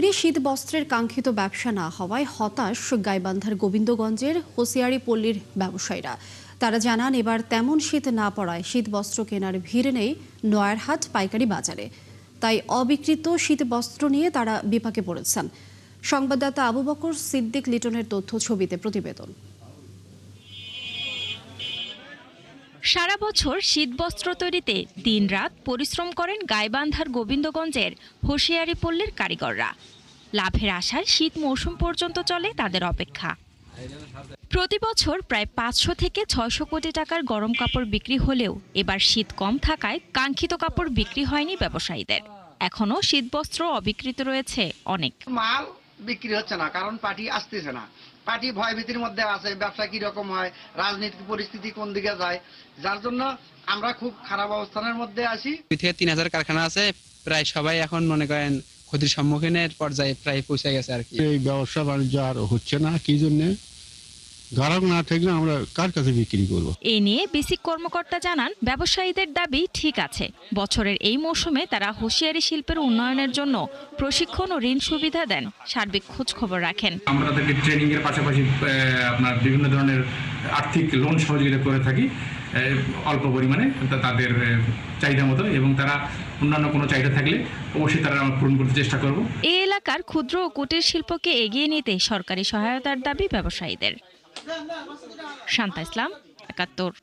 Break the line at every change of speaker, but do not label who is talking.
দিনে শীত বস্ত্রের কাঙ্ক্ষিত ব্যবসা না হওয়ায় হতাশ গাইবান্ধার গোবিন্দগঞ্জের হোসিয়ারি পল্লীর ব্যবসায়ীরা। তারা জানান, এবার তেমন শীত না পড়ায় শীত বস্ত্র কেনার ভিড় নেই নয়ারহাট পাইকারি বাজারে। তাই অবিক্রিত শীত বস্ত্র নিয়ে তারা বিপাকে পড়েছেন। সংবাদদাতা আবু বকর সিদ্দিক লিটনের তথ্য ছবিতে প্রতিবেদন।
সারা বছর শীতবস্ত্র তৈরিতে দিনরাত পরিশ্রম করেন গাইবান্ধার গোবিন্দগঞ্জের হোসিয়ারি পল্লীর কারিগররা। লাভের আশায় শীত মৌসুম পর্যন্ত চলে তাদের অপেক্ষা। প্রতি বছর প্রায় 500 থেকে 600 কোটি টাকার গরম কাপড় বিক্রি হলেও এবার শীত কম থাকায় কাঙ্ক্ষিত কাপড় বিক্রি হয়নি ব্যবসায়ীদের। এখনো শীতবস্ত্র অবিকৃত রয়েছে অনেক।
মাল বিক্রি হচ্ছে না, কারণ পার্টি আসতেছে না। পার্টি ভয়ভীতির মধ্যে আছে, ব্যবসা কি রকম হয়, রাজনৈতিক পরিস্থিতি কোন দিকে যায়, যার জন্য আমরা খুব খারাপ অবস্থানের মধ্যে আছি।
2 থেকে 3000 কারখানা আছে, প্রায় সবাই এখন মনে করেন ক্ষতির সম্মুখীনের পর্যায়ে প্রায় পৌঁছে গেছে আর কি।
এই ব্যবসা বাণিজ্য আর হচ্ছে না, কি জন্য? গ্রাহক না থাকলে আমরা কার কাছে বিক্রি করব?
এ নিয়ে বেসিক কর্মকর্তা জানান, ব্যবসায়ীদের দাবি ঠিক আছে। বছরের এই মৌসুমে তারা হোসিয়ারি শিল্পের উন্নয়নের জন্য প্রশিক্ষণ ও ঋণ সুবিধা দেন, সার্বিক খোঁজ খবর রাখেন।
আমরা তাদেরকে ট্রেনিং এর পাশাপাশি আপনার বিভিন্ন ধরনের আর্থিক লোন সহযোগিতা করে থাকি অল্প পরিমাণে তাদের চাহিদা মতো, এবং তারা অন্যান্য কোনো চাহিদা থাকলে অবশ্যই তারা আমরা পূরণ করতে চেষ্টা করব।
এই এলাকার ক্ষুদ্র ও কুটির শিল্পকে এগিয়ে নিতে সরকারি সহায়তার দাবি ব্যবসায়ীদের। শান্তা ইসলাম, ৭১।